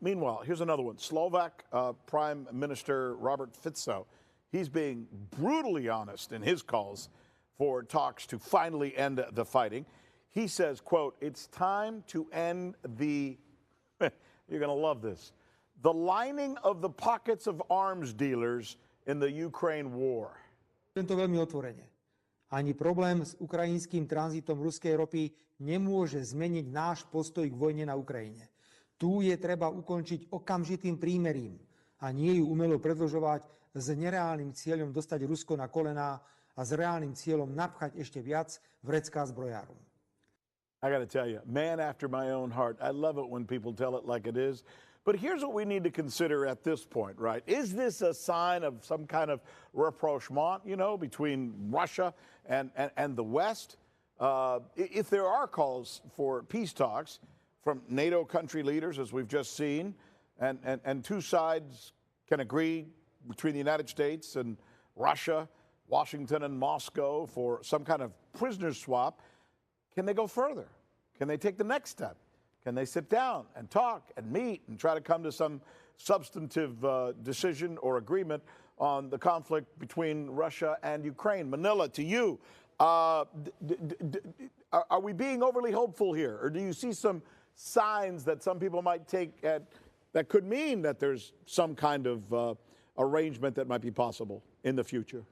Meanwhile, here's another one. Slovak Prime Minister Robert Fico, he's being brutally honest in his calls for talks to finally end the fighting. He says, quote, it's time to end the, you're going to love this, the lining of the pockets of arms dealers in the Ukraine war. To veľmi otvorene. Ani problém s ukrajinským tranzitom ruskej ropy nemôže zmeniť náš postoj k vojne na Ukrajine. Tu je treba ukončiť okamžitým prímerím a nie ju umelo predĺžovať s nereálnym cieľom dostať Rusko na kolená a s reálnym cieľom napchať ešte viac vrecká zbrojárom. I got to tell you, man after my own heart. I love it when people tell it like it is. But here's what we need to consider at this point, right? Is this a sign of some kind of rapprochement, you know, between Russia and the West? If there are calls for peace talks from NATO country leaders, as we've just seen, and two sides can agree between the United States and Russia, Washington and Moscow for some kind of prisoner swap, can they go further? Can they take the next step? Can they sit down and talk and meet and try to come to some substantive decision or agreement on the conflict between Russia and Ukraine? Manila, to you, are we being overly hopeful here? Or do you see some signs that some people might take that could mean that there's some kind of arrangement that might be possible in the future?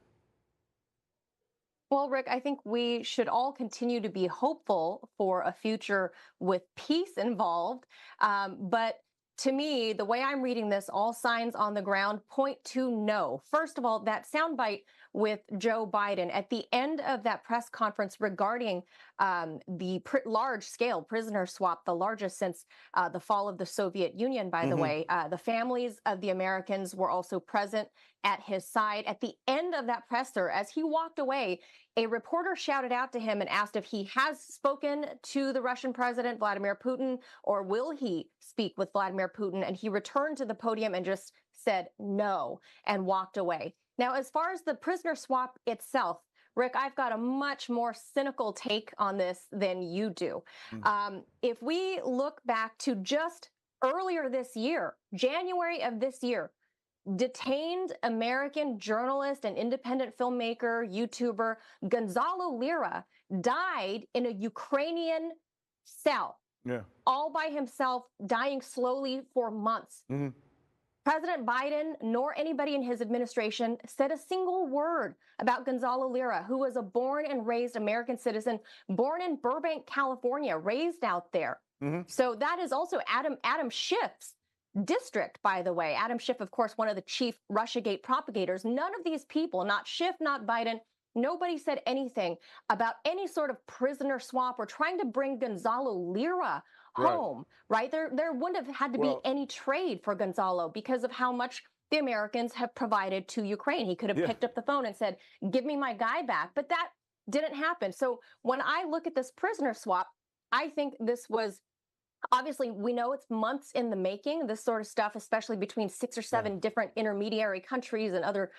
Well, Rick, I think we should all continue to be hopeful for a future with peace involved. But to me, the way I'm reading this, all signs on the ground point to no. First of all, that soundbite with Joe Biden at the end of that press conference regarding the large-scale prisoner swap, the largest since the fall of the Soviet Union, by the way. The families of the Americans were also present at his side. At the end of that presser, as he walked away, a reporter shouted out to him and asked if he has spoken to the Russian president, Vladimir Putin, or will he speak with Vladimir Putin? And he returned to the podium and just said no and walked away. Now, as far as the prisoner swap itself, Rick, I've got a much more cynical take on this than you do. If we look back to just earlier this year, January of this year, detained American journalist and independent filmmaker, YouTuber Gonzalo Lira died in a Ukrainian cell, all by himself, dying slowly for months. President Biden nor anybody in his administration said a single word about Gonzalo Lira, who was a born and raised American citizen, born in Burbank, California, raised out there. So that is also Adam Schiff's district, by the way. Adam Schiff, of course, one of the chief Russiagate propagators. None of these people, not Schiff, not Biden, nobody said anything about any sort of prisoner swap or trying to bring Gonzalo Lira home, right? There wouldn't have had to be any trade for Gonzalo because of how much the Americans have provided to Ukraine. He could have picked up the phone and said, give me my guy back. But that didn't happen. So when I look at this prisoner swap, I think this was obviously, we know it's months in the making, this sort of stuff, especially between 6 or 7 different intermediary countries and other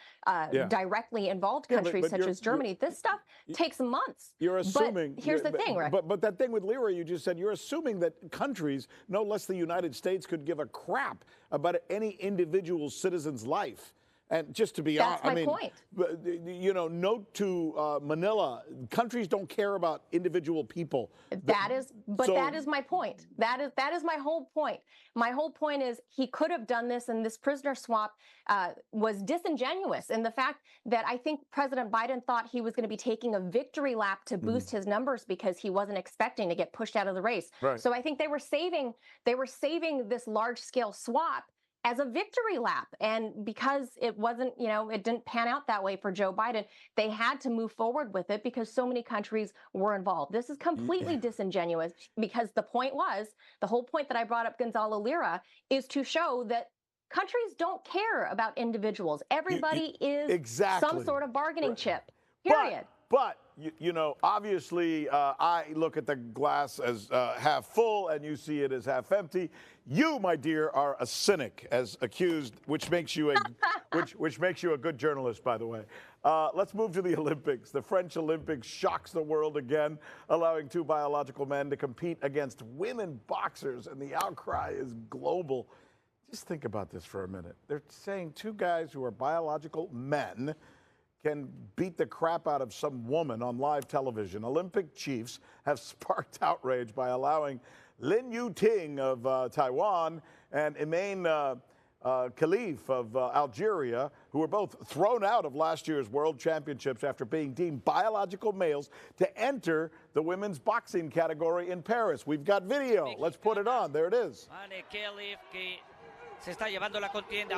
directly involved countries such as Germany. This stuff takes months. You're assuming. But here's the thing, right? But that thing with Lira you just said, you're assuming that countries, no less the United States, could give a crap about any individual citizen's life. And just to be honest, I mean, point. You know, note to Manila, countries don't care about individual people. That is my point. That is my whole point. My whole point is he could have done this, and this prisoner swap was disingenuous in the fact that I think President Biden thought he was going to be taking a victory lap to boost his numbers because he wasn't expecting to get pushed out of the race. So I think they were saving this large-scale swap as a victory lap. And because it wasn't, you know, it didn't pan out that way for Joe Biden, they had to move forward with it because so many countries were involved. This is completely disingenuous because the whole point that I brought up Gonzalo Lira is to show that countries don't care about individuals. Everybody is some sort of bargaining chip, period. But you know, obviously, I look at the glass as half full, and you see it as half empty. You, my dear, are a cynic, as accused, which makes you a good journalist, by the way. Let's move to the Olympics. The French Olympics shocks the world again, allowing 2 biological men to compete against women boxers, and the outcry is global. Just think about this for a minute. They're saying two guys who are biological men can beat the crap out of some woman on live television. Olympic chiefs have sparked outrage by allowing Lin Yu-ting of Taiwan and Imaine Khalif of Algeria, who were both thrown out of last year's World Championships after being deemed biological males, to enter the women's boxing category in Paris. We've got video. Let's put it on. There it is. All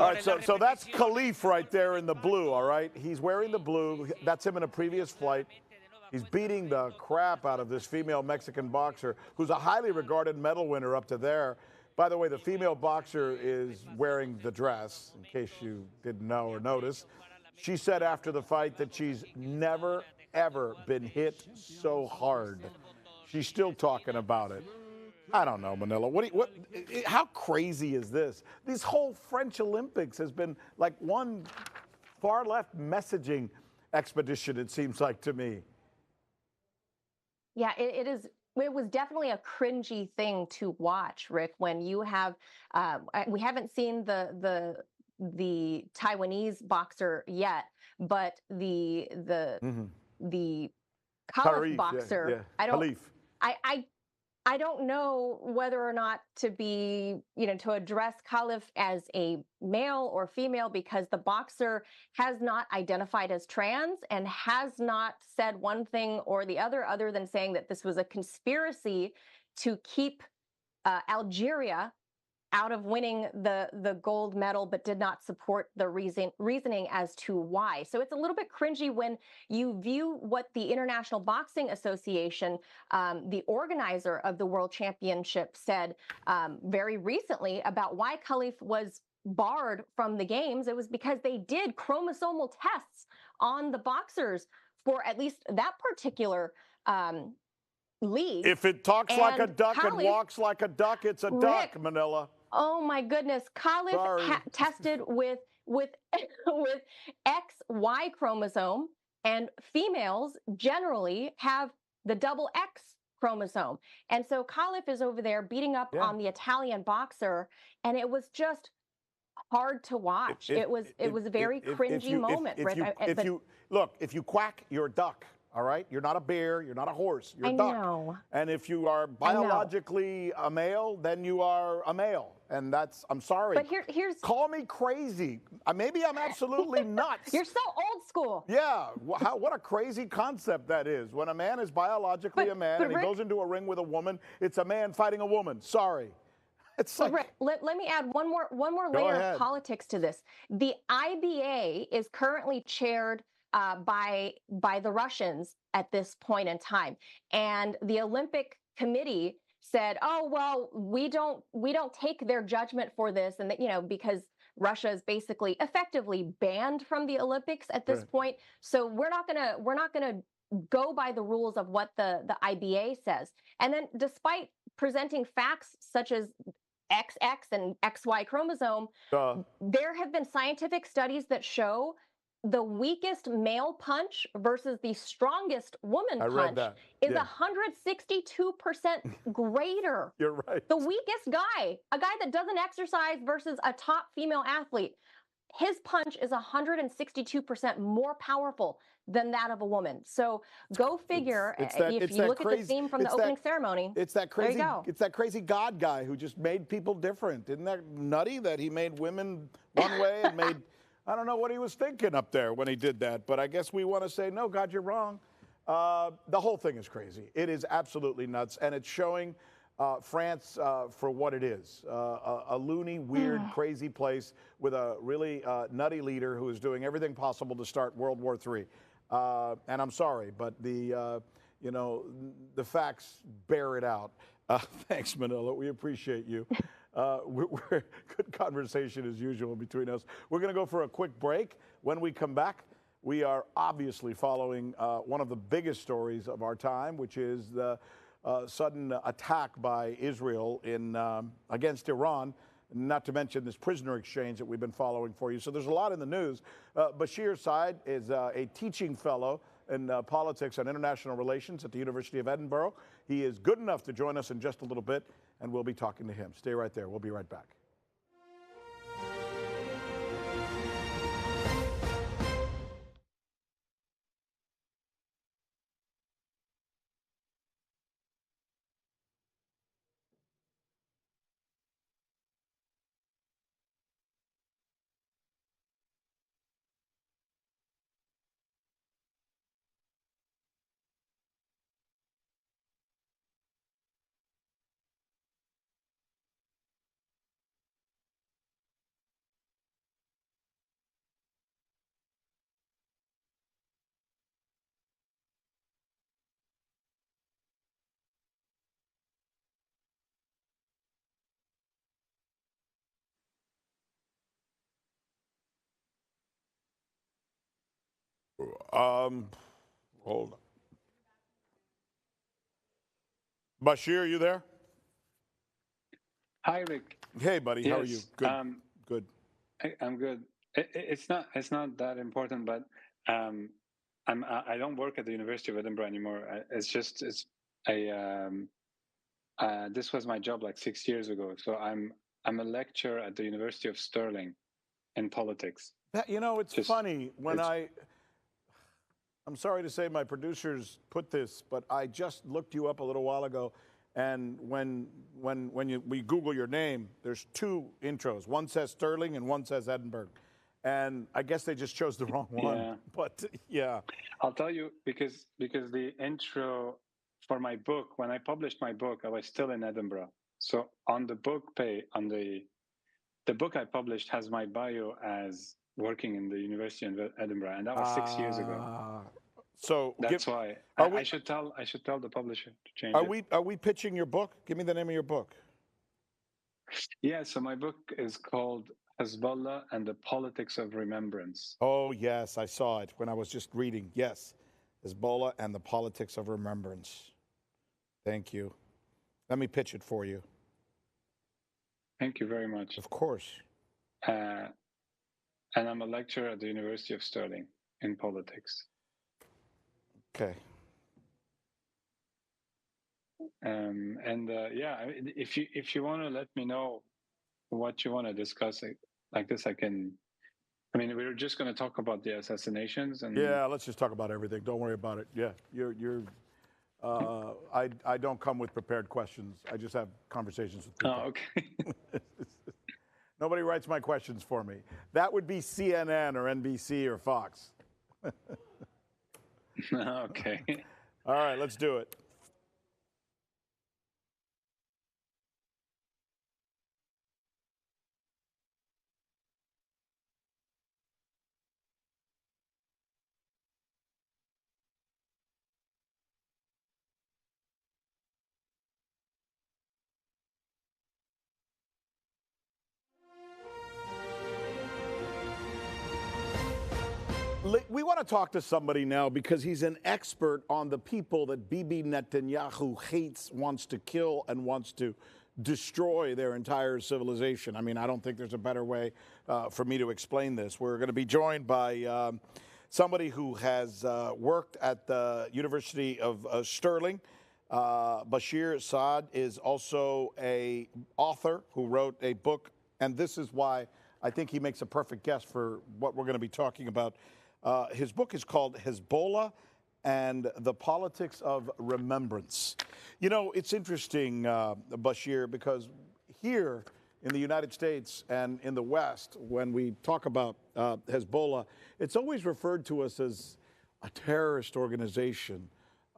right, so that's Khalif right there in the blue, all right? He's wearing the blue. That's him in a previous flight. He's beating the crap out of this female Mexican boxer who's a highly regarded medal winner up to there. By the way, the female boxer is wearing the dress, in case you didn't know or notice. She said after the fight that she's never, ever been hit so hard. She's still talking about it. I don't know, Manila. How crazy is this? This whole French Olympics has been like one far-left messaging expedition, it seems like to me. Yeah, it is. It was definitely a cringy thing to watch, Rick. When you have, we haven't seen the Taiwanese boxer yet, but the Khalif boxer. I don't know whether or not to to address Khalif as a male or female, because the boxer has not identified as trans and has not said one thing or the other than saying that this was a conspiracy to keep Algeria out of winning the gold medal, but did not support the reasoning as to why. So it's a little bit cringy when you view what the International Boxing Association, the organizer of the World Championship, said very recently about why Khalif was barred from the games. It was because they did chromosomal tests on the boxers for at least that particular league. If it talks like a duck and walks like a duck, it's a duck, Manila. Oh my goodness! Khalif tested with XY chromosome, and females generally have the double X chromosome. And so Khalif is over there beating up on the Italian boxer, and it was just hard to watch. It was a very cringy moment. If you quack, you're a duck. All right, you're not a bear, you're not a horse, you're a duck. Know. And if you are biologically a male, then you are a male. And that's, I'm sorry. But here's call me crazy. Maybe I'm absolutely nuts. You're so old school. Yeah, what a crazy concept that is. When a man is biologically a man and he goes into a ring with a woman, it's a man fighting a woman. Sorry. It's like, Rick, let me add one more layer of politics to this. The IBA is currently chaired by the Russians at this point in time, and the Olympic Committee said, "Oh well, we don't take their judgment for this," and that, because Russia is basically effectively banned from the Olympics at this point, so we're not gonna go by the rules of what the IBA says. And then, despite presenting facts such as XX and XY chromosome, there have been scientific studies that show the weakest male punch versus the strongest woman punch is 162% greater. You're right. The weakest guy, a guy that doesn't exercise versus a top female athlete, his punch is 162% more powerful than that of a woman. So go figure. If you look at the theme from the opening ceremony, it's that crazy. There you go. It's that crazy God guy who just made people different. Isn't that nutty that he made women one way and made? I don't know what he was thinking up there when he did that, but I guess we want to say, no, God, you're wrong. The whole thing is crazy. It is absolutely nuts, and it's showing France for what it is, a loony, weird, crazy place with a really nutty leader who is doing everything possible to start World War III. And I'm sorry, but the facts bear it out. Thanks, Manila. We appreciate you. We're good conversation as usual between us. We're going to go for a quick break. When we come back, we are obviously following one of the biggest stories of our time, which is the sudden attack by Israel against Iran, not to mention this prisoner exchange that we've been following for you. So there's a lot in the news. Bashir Said is a teaching fellow in politics and international relations at the University of Edinburgh. He is good enough to join us in just a little bit, and we'll be talking to him. Stay right there. We'll be right back. Hold on. Bashir, you there? Hi, Rick. Hey, buddy. How are you? Yes, Good. Good. I'm good. It's not that important, but I don't work at the University of Edinburgh anymore. This was my job like 6 years ago. So I'm a lecturer at the University of Stirling in politics. It's funny when I'm sorry to say my producers put this, but I just looked you up a little while ago, and when we Google your name, there's two intros. One says Sterling and one says Edinburgh, and I guess they just chose the wrong one. Yeah. But yeah, I'll tell you because the intro for my book, when I published my book, I was still in Edinburgh. So on the book I published has my bio as working in the University of Edinburgh, and that was 6 years ago. So That's why I should tell the publisher to change it. Are we pitching your book? Give me the name of your book. Yeah, so my book is called Hezbollah and the Politics of Remembrance. Oh yes, I saw it when I was just reading. Yes, Hezbollah and the Politics of Remembrance. Thank you. Let me pitch it for you. Thank you very much. Of course. And I'm a lecturer at the University of Stirling in politics. Okay. If you want to let me know what you want to discuss like this, I can. I mean, we were just going to talk about the assassinations, and yeah, let's just talk about everything. Don't worry about it. Yeah, I don't come with prepared questions. I just have conversations with people. Oh, okay. Nobody writes my questions for me. That would be CNN or NBC or Fox. Okay. All right, let's do it. We want to talk to somebody now because he's an expert on the people that Bibi Netanyahu hates, wants to kill, and wants to destroy their entire civilization. I mean, I don't think there's a better way for me to explain this. We're going to be joined by somebody who has worked at the University of Stirling. Bashir Saad is also an author who wrote a book, and this is why I think he makes a perfect guest for what we're going to be talking about. His book is called Hezbollah and the Politics of Remembrance. You know, it's interesting, Bashir, because here in the United States and in the West, when we talk about Hezbollah, it's always referred to us as a terrorist organization,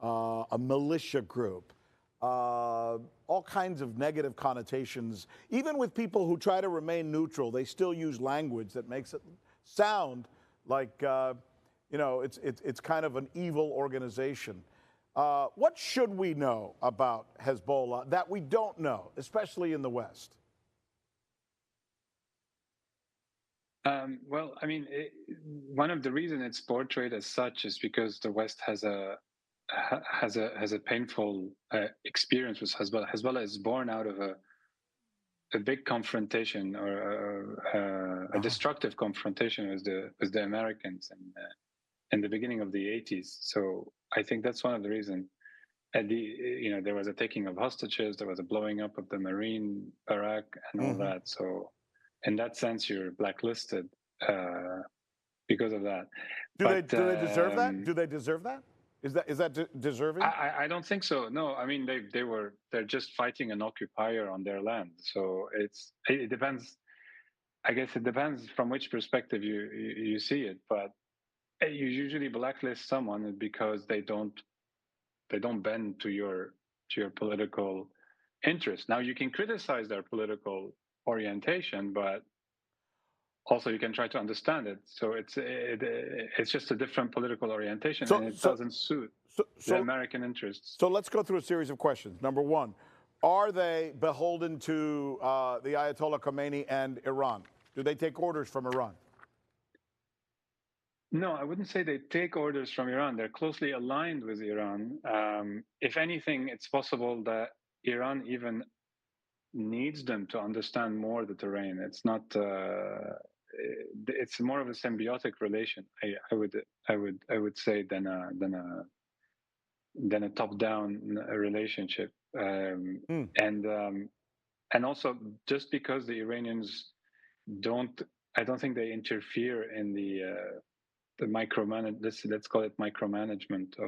a militia group, all kinds of negative connotations. Even with people who try to remain neutral, they still use language that makes it sound like, it's kind of an evil organization. What should we know about Hezbollah that we don't know, especially in the West? Well, I mean, one of the reasons it's portrayed as such is because the West has a painful experience with Hezbollah. Hezbollah is born out of a big confrontation or a destructive confrontation with the Americans in the beginning of the 80s. So I think that's one of the reasons. There was a taking of hostages, there was a blowing up of the Marine barrack and all that. So in that sense, you're blacklisted because of that. Do they deserve that? Do they deserve that? Is that deserving? I don't think so. No, I mean they're just fighting an occupier on their land. So it depends. I guess it depends from which perspective you see it. But you usually blacklist someone because they don't bend to your political interest. Now you can criticize their political orientation, but also you can try to understand it. So it's just a different political orientation, and it doesn't suit the American interests. So let's go through a series of questions. Number one, are they beholden to the Ayatollah Khomeini and Iran? Do they take orders from Iran? No, I wouldn't say they take orders from Iran. They're closely aligned with Iran. If anything, it's possible that Iran even needs them to understand more the terrain. It's not. It's more of a symbiotic relation. I would say than a top-down relationship. Mm. And also, just because the Iranians don't, I don't think they interfere in the micromanage. Let's call it micromanagement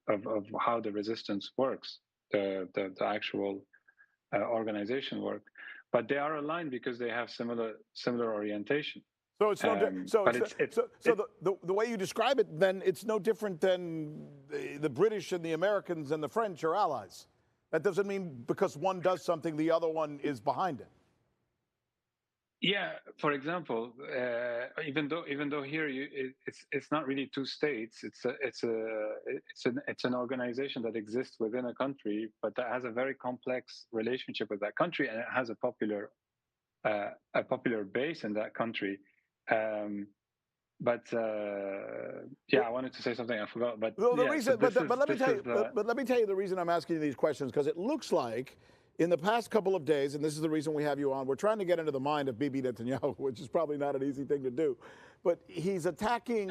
of how the resistance works, the actual organization work. But they are aligned because they have similar orientation. So it's no But the way you describe it, then it's no different than the British and the Americans and the French are allies. That doesn't mean because one does something, the other one is behind it. Yeah, for example, even though here it's not really two states. It's an organization that exists within a country, but that has a very complex relationship with that country, and it has a popular base in that country. But yeah, I wanted to say something, I forgot. But Well, the yeah, reason, so but let me tell you, the, but let me tell you the reason I'm asking you these questions, because it looks like in the past couple of days, and this is the reason we have you on, we're trying to get into the mind of Bibi Netanyahu, which is probably not an easy thing to do, but he's attacking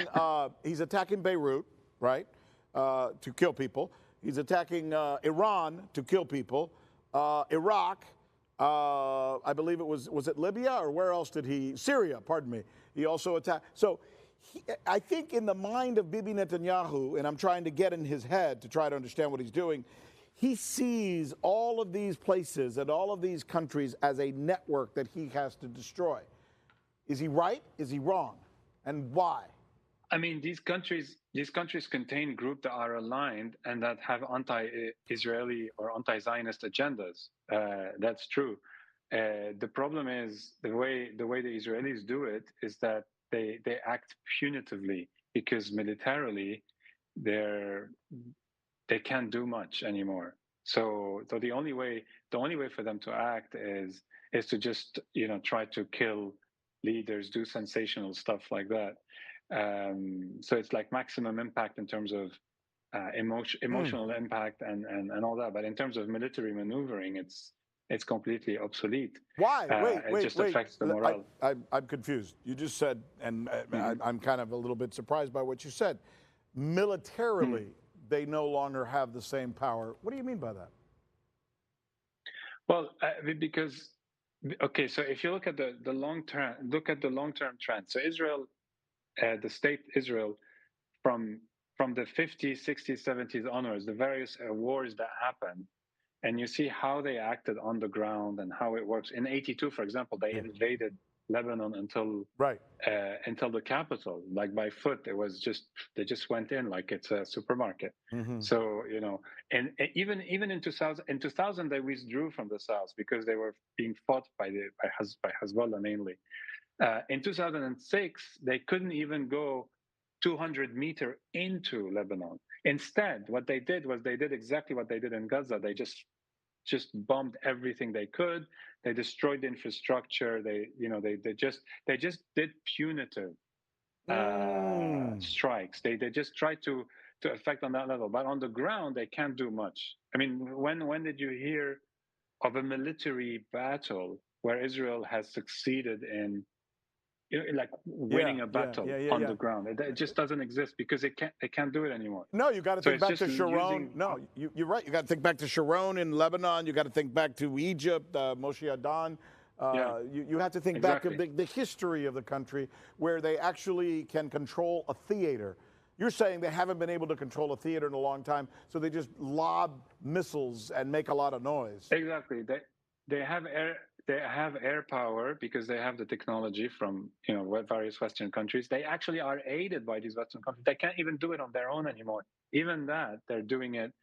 Beirut, right, to kill people. He's attacking Iran to kill people. Iraq, I believe was it Libya, or where else did he? Syria, pardon me. He also attacked. So I think in the mind of Bibi Netanyahu, and I'm trying to get in his head to try to understand what he's doing, he sees all of these places and all of these countries as a network that he has to destroy. Is he right? Is he wrong? And why? I mean, these countries contain groups that are aligned and that have anti-Israeli or anti-Zionist agendas. That's true. The problem is the way the Israelis do it is that they act punitively, because militarily they can't do much anymore. So the only way for them to act is to just try to kill leaders, do sensational stuff like that. So it's like maximum impact in terms of emotional impact and all that. But in terms of military maneuvering, it's completely obsolete. Why? It just affects the morale. I'm confused. You just said, and I'm kind of a little bit surprised by what you said. Militarily, they no longer have the same power. What do you mean by that? Well, because okay, so if you look at the long term trend. So Israel, the state Israel, from the 50s, 60s, 70s onwards, the various wars that happened, and you see how they acted on the ground and how it works. In '82, for example, they invaded Lebanon until the capital, like by foot. They just went in like it's a supermarket. So and even in 2000 they withdrew from the south because they were being fought by Hezbollah mainly. In 2006 they couldn't even go 200 meters into Lebanon. Instead, what they did was they did exactly what they did in Gaza. They just bombed everything they could. They destroyed the infrastructure. They just did punitive strikes. They just tried to affect on that level, but on the ground they can't do much. I mean, when did you hear of a military battle where Israel has succeeded in like winning a battle on the ground? It just doesn't exist because they can't do it anymore. No, you got to think back to Sharon. No, you're right. You got to think back to Sharon in Lebanon. You got to think back to Egypt, Moshe Adan. You have to think back to the history of the country where they actually can control a theater. You're saying they haven't been able to control a theater in a long time, so they just lob missiles and make a lot of noise. Exactly. They have air power because they have the technology from various Western countries. They actually are aided by these Western countries. They can't even do it on their own anymore. Even that, they're doing it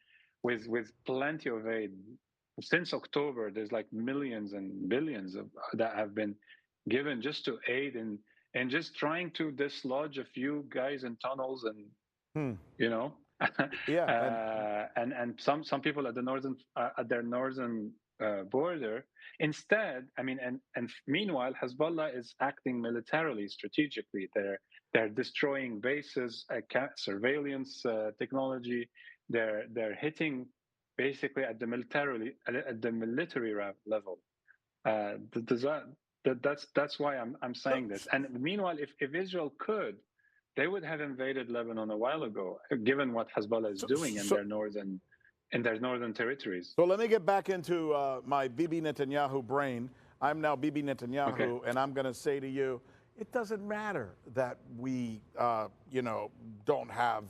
with plenty of aid. Since October, there's like millions and billions that have been given just to aid and just trying to dislodge a few guys in tunnels and and some people at their northern border. Instead, I mean, and meanwhile, Hezbollah is acting militarily, strategically. They're destroying bases, surveillance technology. They're hitting basically at the military level. That's why I'm saying this. And meanwhile, if Israel could, they would have invaded Lebanon a while ago, given what Hezbollah is doing in their northern territories. So let me get back into my Bibi Netanyahu brain. I'm now Bibi Netanyahu, Okay. and I'm going to say to you, it doesn't matter that we, don't have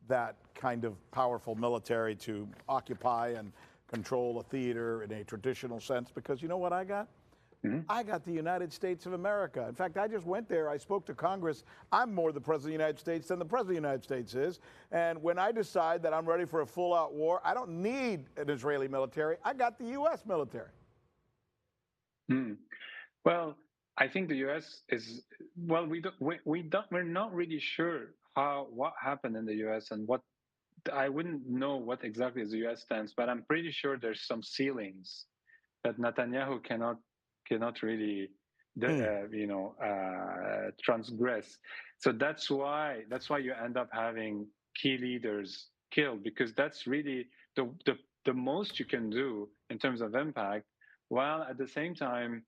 that kind of powerful military to occupy and control a theater in a traditional sense, because you know what I got? I got the United States of America. In fact, I just went there. I spoke to Congress. I'm more the President of the United States than the President of the United States is. And when I decide that I'm ready for a full-out war, I don't need an Israeli military. I got the U.S. military. Well, I think the U.S. is we're not really sure what happened in the U.S. and what I wouldn't know what exactly is the U.S. stance, but I'm pretty sure there's some ceilings that Netanyahu cannot really transgress. So that's why you end up having key leaders killed, because that's really the most you can do in terms of impact, while at the same time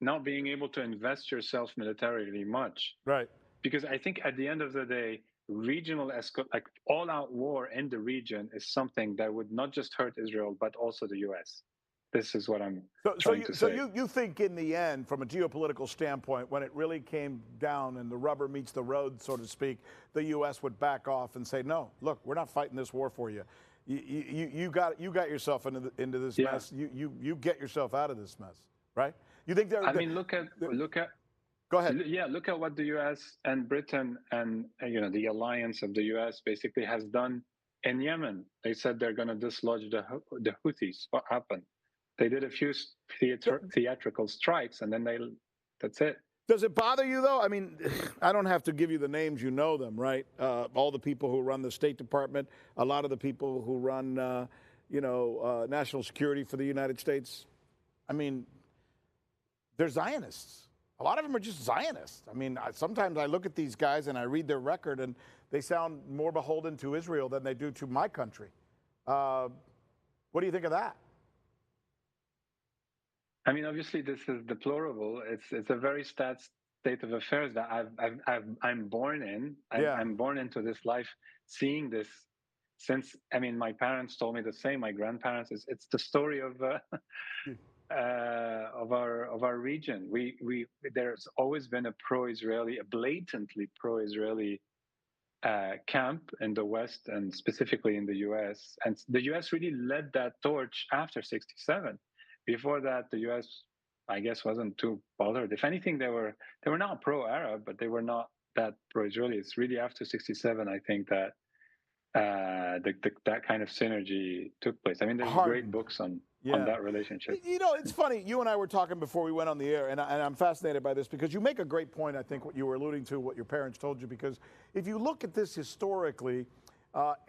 not being able to invest yourself militarily much. Right. Because I think at the end of the day, regional like all-out war in the region is something that would not just hurt Israel but also the U.S. This is what I'm trying to say. So you think in the end, from a geopolitical standpoint, when it really came down and the rubber meets the road, so to speak, the U.S. would back off and say, no, look, we're not fighting this war for you. You got yourself into this mess. You get yourself out of this mess, right? You think I mean, look at. Go ahead. Yeah, look at what the U.S. and Britain and the alliance of the U.S. basically has done in Yemen. They said they're going to dislodge the Houthis. What happened? They did a few theatrical strikes, and then that's it. Does it bother you, though? I mean, I don't have to give you the names. You know them, right? All the people who run the State Department, a lot of the people who run, national security for the United States. I mean, they're Zionists. A lot of them are just Zionists. I mean, sometimes I look at these guys and I read their record, and they sound more beholden to Israel than they do to my country. What do you think of that? I mean, obviously, this is deplorable. It's a very sad state of affairs that I'm born in. I'm born into this life, seeing this since. I mean, my parents told me the same. My grandparents. It's the story of our region. There's always been a pro-Israeli, a blatantly pro-Israeli camp in the West, and specifically in the U.S. And the U.S. really led that torch after '67. Before that, the U.S., I guess, wasn't too bothered. If anything, they were not pro-Arab, but they were not that pro-Israeli. It's really after '67, I think, that that kind of synergy took place. I mean, there's great books on that relationship. You know, it's funny. You and I were talking before we went on the air, and I'm fascinated by this because you make a great point, I think, what you were alluding to, what your parents told you, because if you look at this historically,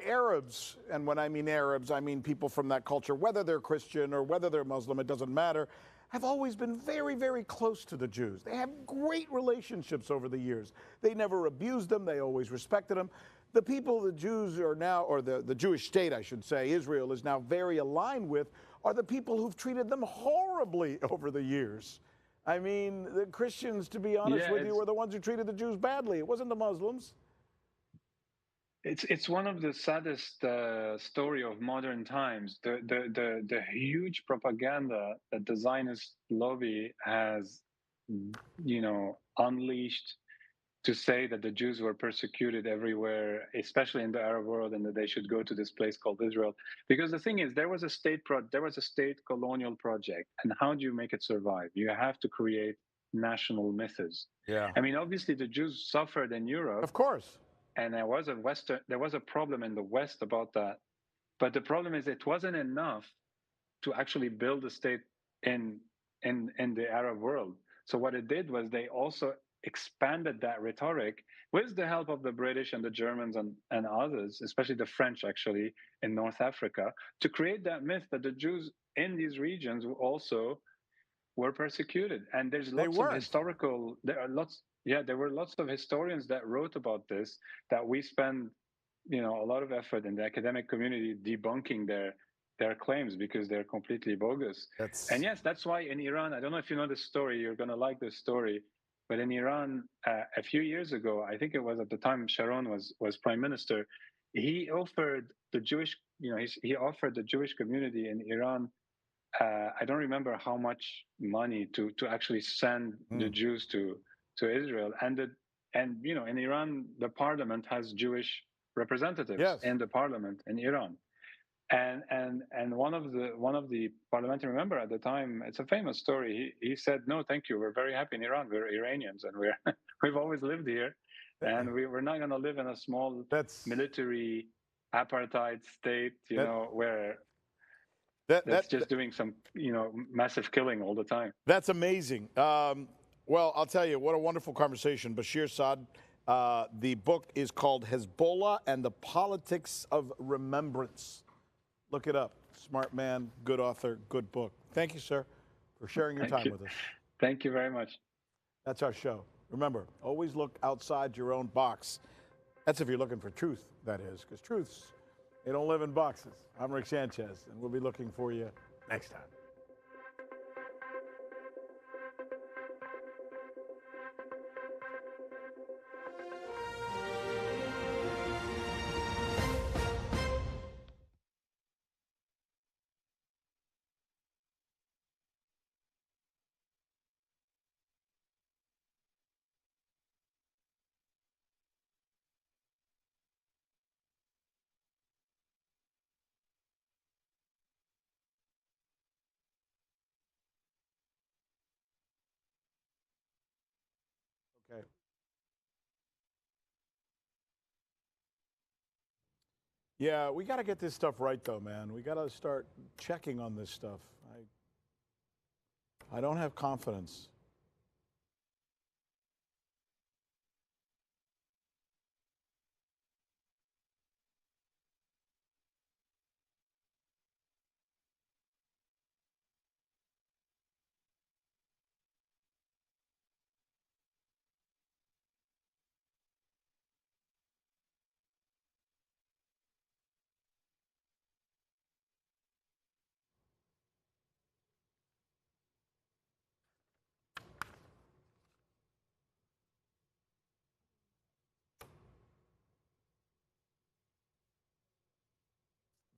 Arabs, and when I mean Arabs, I mean people from that culture, whether they're Christian or whether they're Muslim, it doesn't matter, have always been very, very close to the Jews. They have great relationships over the years. They never abused them. They always respected them. The people the Jews are now, or the Jewish state, I should say, Israel is now very aligned with, are the people who've treated them horribly over the years. I mean, the Christians, to be honest with you, were the ones who treated the Jews badly. It wasn't the Muslims. It's one of the saddest story of modern times. The huge propaganda that the Zionist lobby has, unleashed to say that the Jews were persecuted everywhere, especially in the Arab world, and that they should go to this place called Israel. Because the thing is, there was a state colonial project, and how do you make it survive? You have to create national myths. Yeah. I mean, obviously, the Jews suffered in Europe, of course, and there was a problem in the West about that. But the problem is, it wasn't enough to actually build a state in the Arab world. So what it did was they also expanded that rhetoric with the help of the British and the Germans and others, especially the French, actually, in North Africa, to create that myth that the Jews in these regions who also were persecuted. And there's They lots of weren't. historical, there are lots, yeah, there were lots of historians that wrote about this, that we spend, a lot of effort in the academic community debunking their claims because they're completely bogus. And That's yes, that's why in Iran, I don't know if you know this story, you're going to like this story, but in Iran, a few years ago, I think it was at the time Sharon was prime minister, he offered the Jewish, he offered the Jewish community in Iran, I don't remember how much money to actually send the Jews to Israel, and in Iran the parliament has Jewish representatives yes. in the parliament in Iran, and one of the parliamentary member at the time, it's a famous story. He said, "No, thank you. We're very happy in Iran. We're Iranians, and we're we've always lived here, and we're not going to live in a small That's military apartheid state, that where that that's that, just doing some massive killing all the time." that's amazing. Well, I'll tell you, what a wonderful conversation, Bashir Saad. The book is called Hezbollah and the Politics of Remembrance. Look it up. Smart man, good author, good book. Thank you, sir, for sharing your Thank time you. with us. Thank you very much. That's our show. Remember, always look outside your own box. That's if you're looking for truth, that is, because truths, they don't live in boxes. I'm Rick Sanchez, and we'll be looking for you next time. Okay. Yeah, we got to get this stuff right, though, man. We got to start checking on this stuff. I don't have confidence.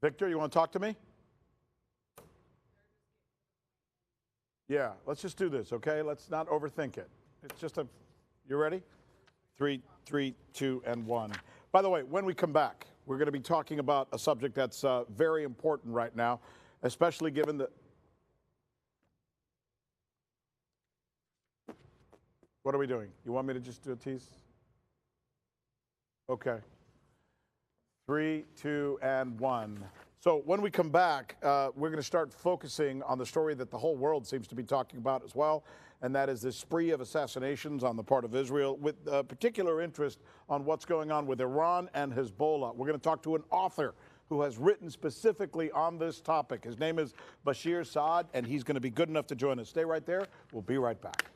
Victor, you want to talk to me? Yeah, let's just do this, okay? Let's not overthink it. It's just you ready? 3, 2, and 1. By the way, when we come back, we're going to be talking about a subject that's very important right now, especially given the. What are we doing? You want me to just do a tease? Okay. 3, 2, and 1. So when we come back, we're going to start focusing on the story that the whole world seems to be talking about as well, and that is this spree of assassinations on the part of Israel, with particular interest on what's going on with Iran and Hezbollah. We're going to talk to an author who has written specifically on this topic. His name is Bashir Saad, and he's going to be good enough to join us. Stay right there. We'll be right back.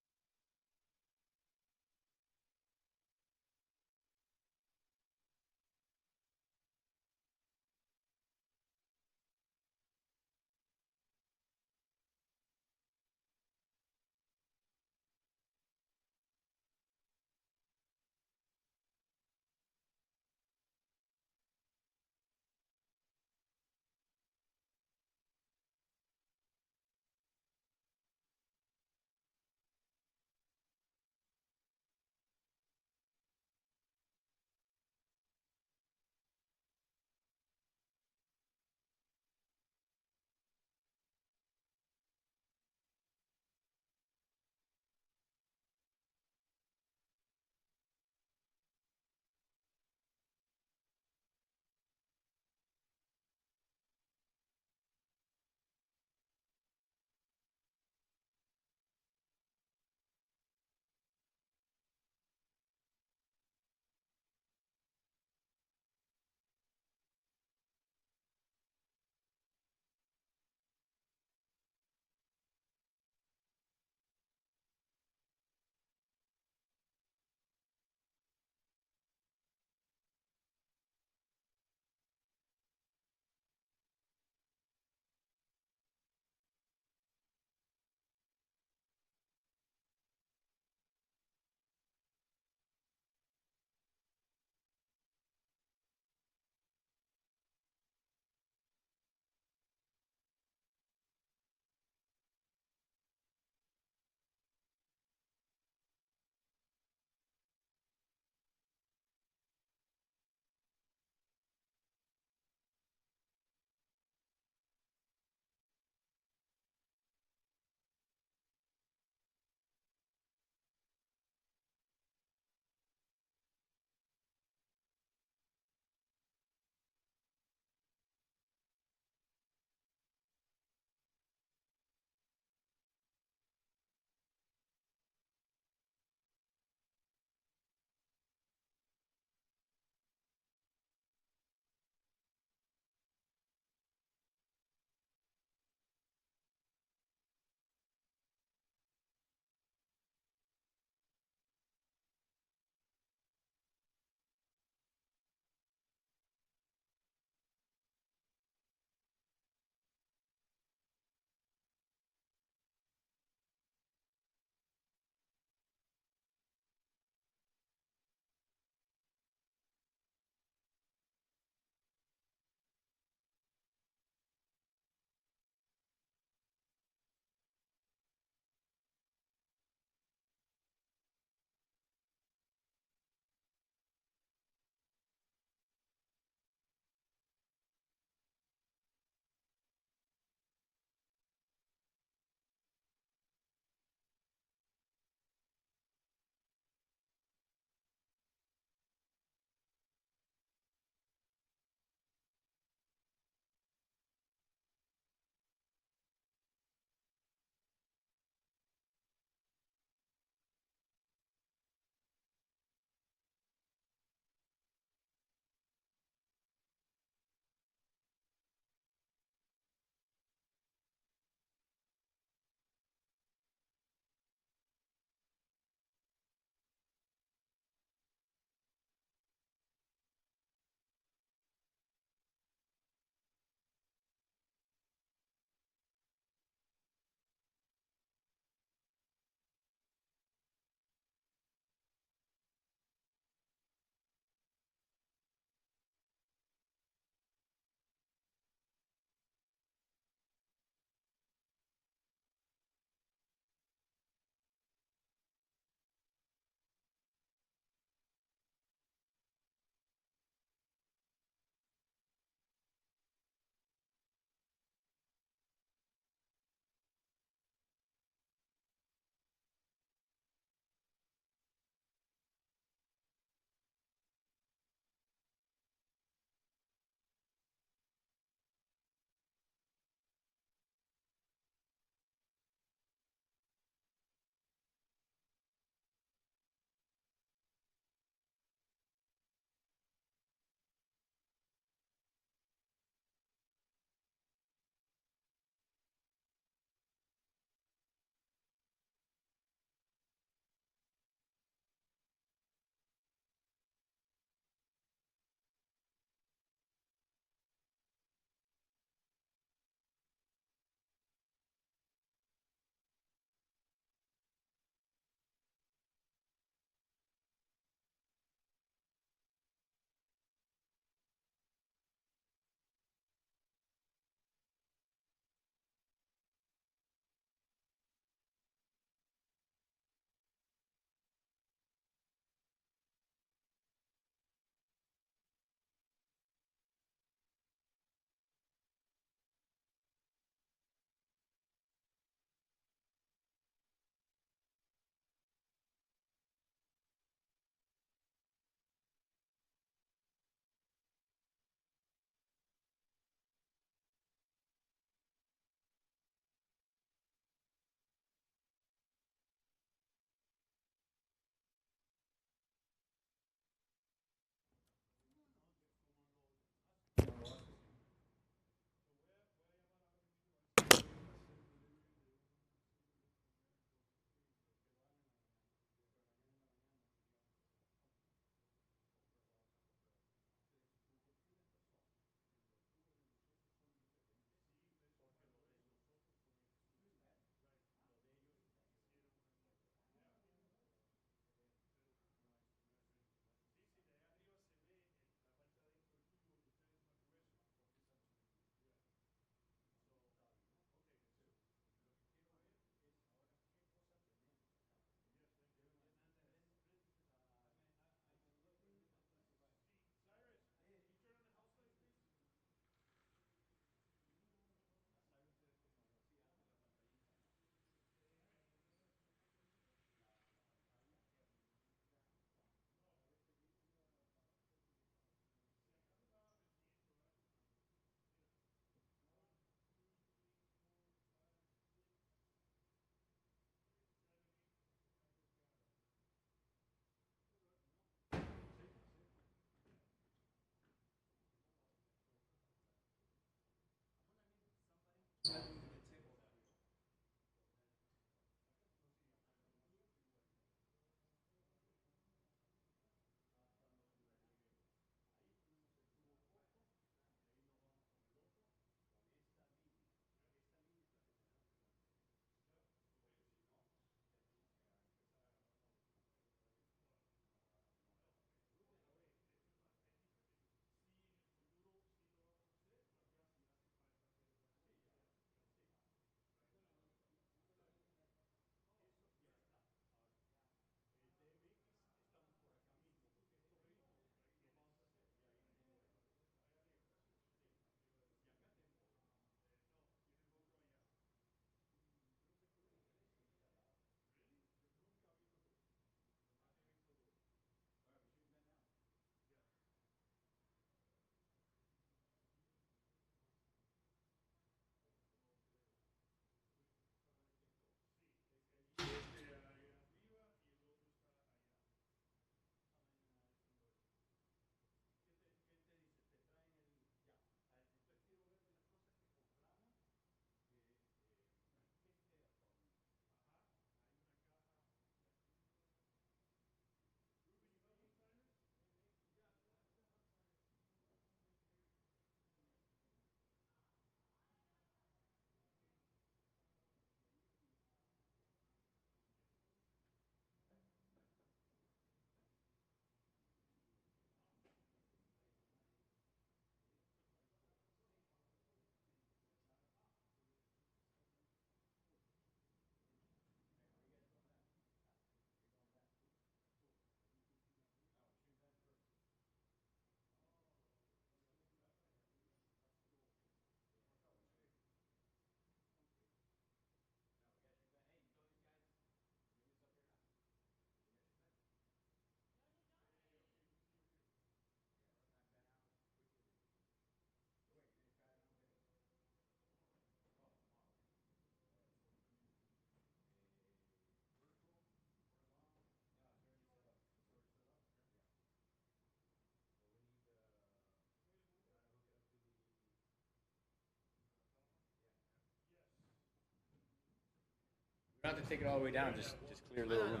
don't have to take it all the way down, just clear a little room.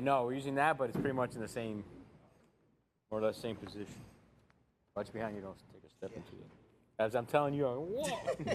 No, we're using that, but it's pretty much in the same, more or less same position. Watch behind you, don't take a step into it. As I'm telling you, whoa!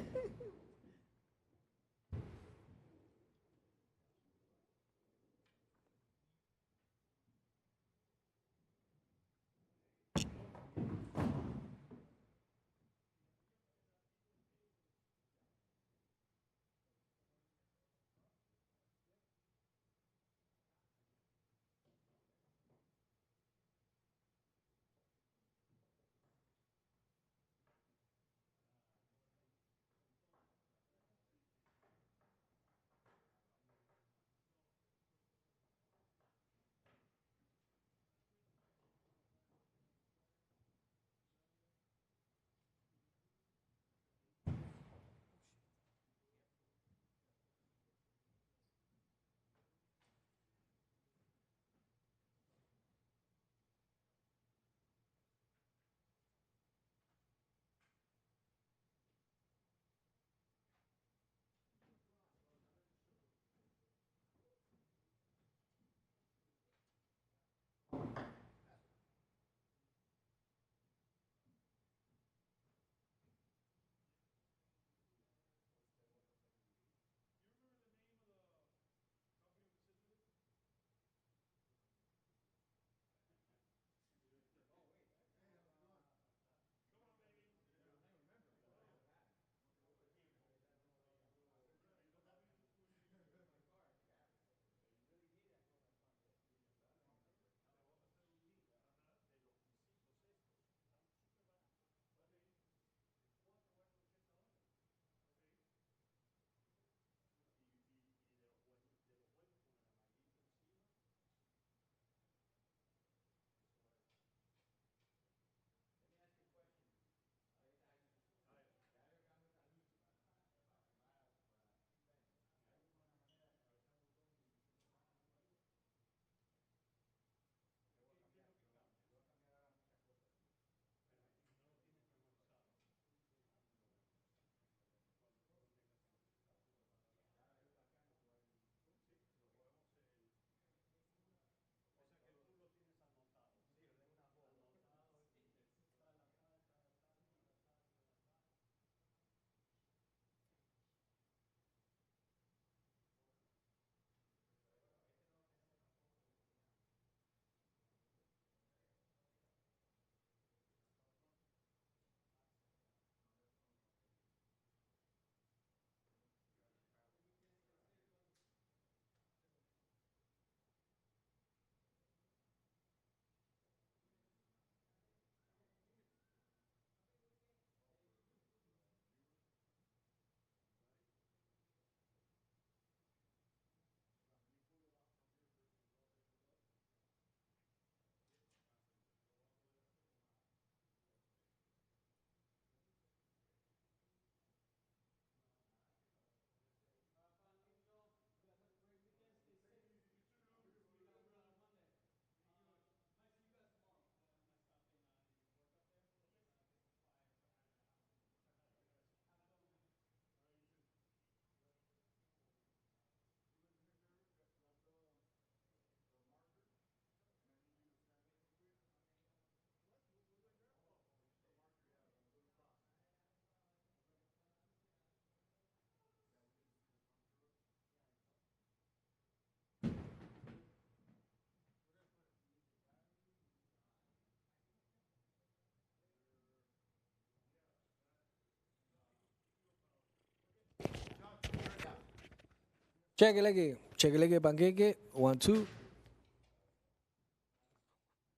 Check it like panqueque. 1, 2.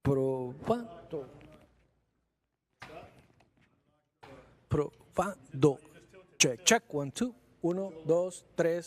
Probando. Probando. Check. 1, 2. 1, 2, 3.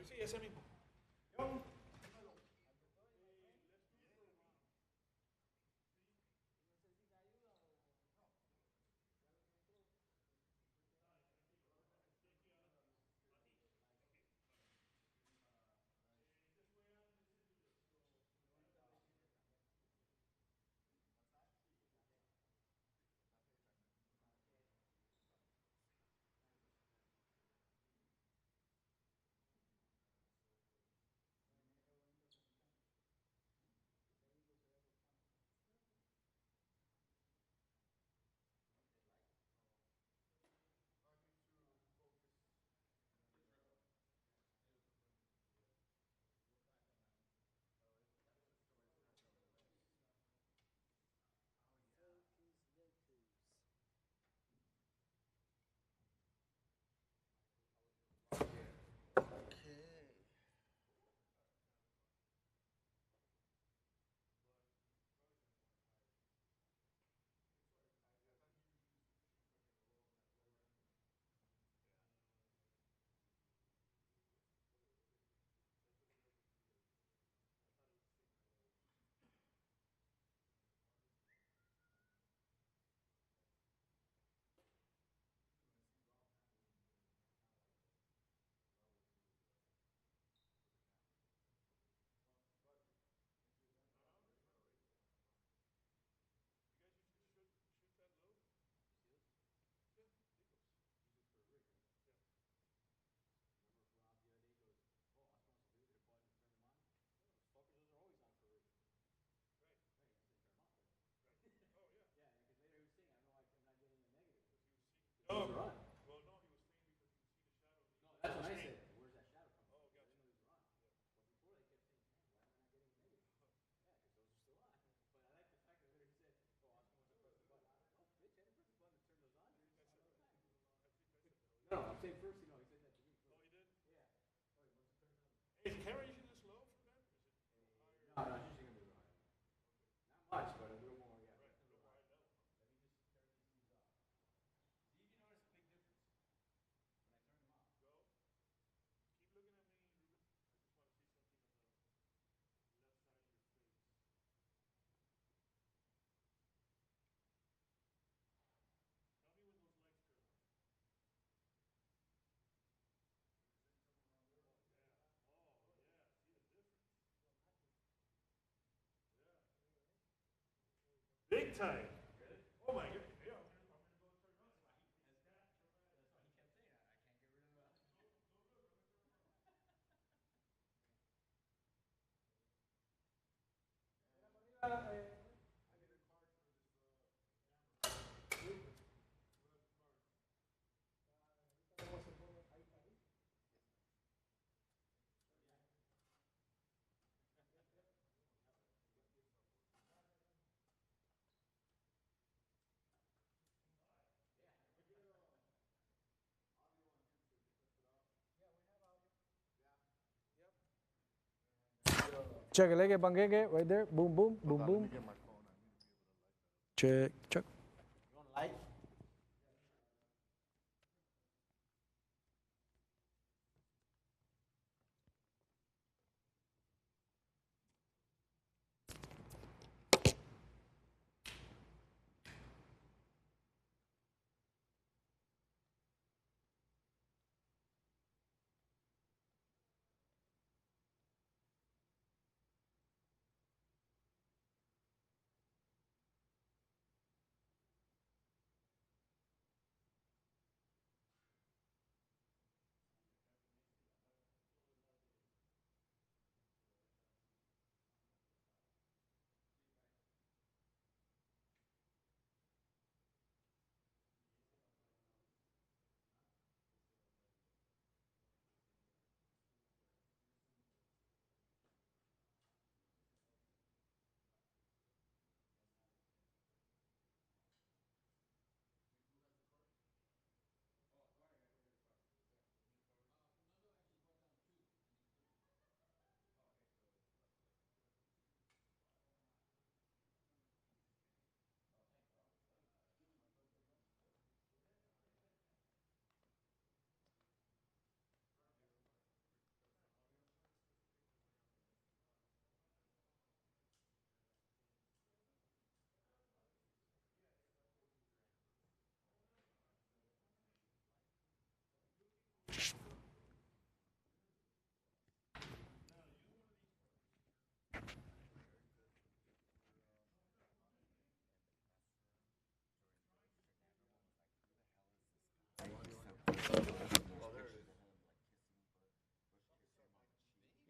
Sí, ese mismo. Oh, well, no, he was saying because he could see the shadow. No, that's what I said. Where's that shadow coming from? Oh, gotcha. I didn't know he was on. Yeah. But before they kept saying, man, why am I not getting a negative? Yeah, because those are still on. But I like the fact that later he said, oh, Oscar wants to press the button. No, bitch, I didn't press the button to turn those on. They're just on all the time. I think I said that. No, I'm saying first, he said that to me first. Oh, he did? Yeah. Oh, he wants to turn it on. Hey, is the camera usually this low for Ben? Or is it higher? No, no, it's usually going to be a little higher. Okay. Not much, but a little more, yeah. Right, a little more high level, huh? Let me just turn these things off. See if you notice a big difference when I turn them off. Go. Keep looking at me, Ruben. I just want to see something on the left side of your face. Tell me when those lights turn on. Oh, yeah. See the difference. Yeah. Big time. Oh my God. Yeah, I'm gonna go and turn it on. That's why he kept saying I can't get rid of the. So look, I'm gonna turn it on. I need a card for this camera. Who has the card? Check a leg panqueque right there. Boom, boom, boom, boom. Check, check. You want a light?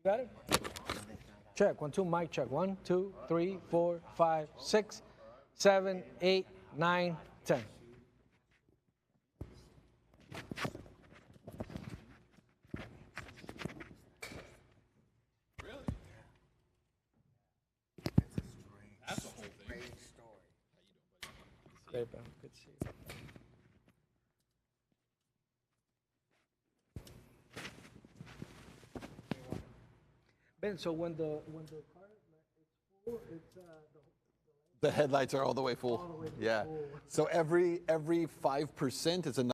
Got it? Check. 1, 2. Mic check. 1, 2, 3, 4, 5, 6, 7, 8, 9, 10. That's a whole thing. Great, bro. Good to see you. Ben, so when the car is full, it's The headlights are all the way full. Yeah. So every 5% is a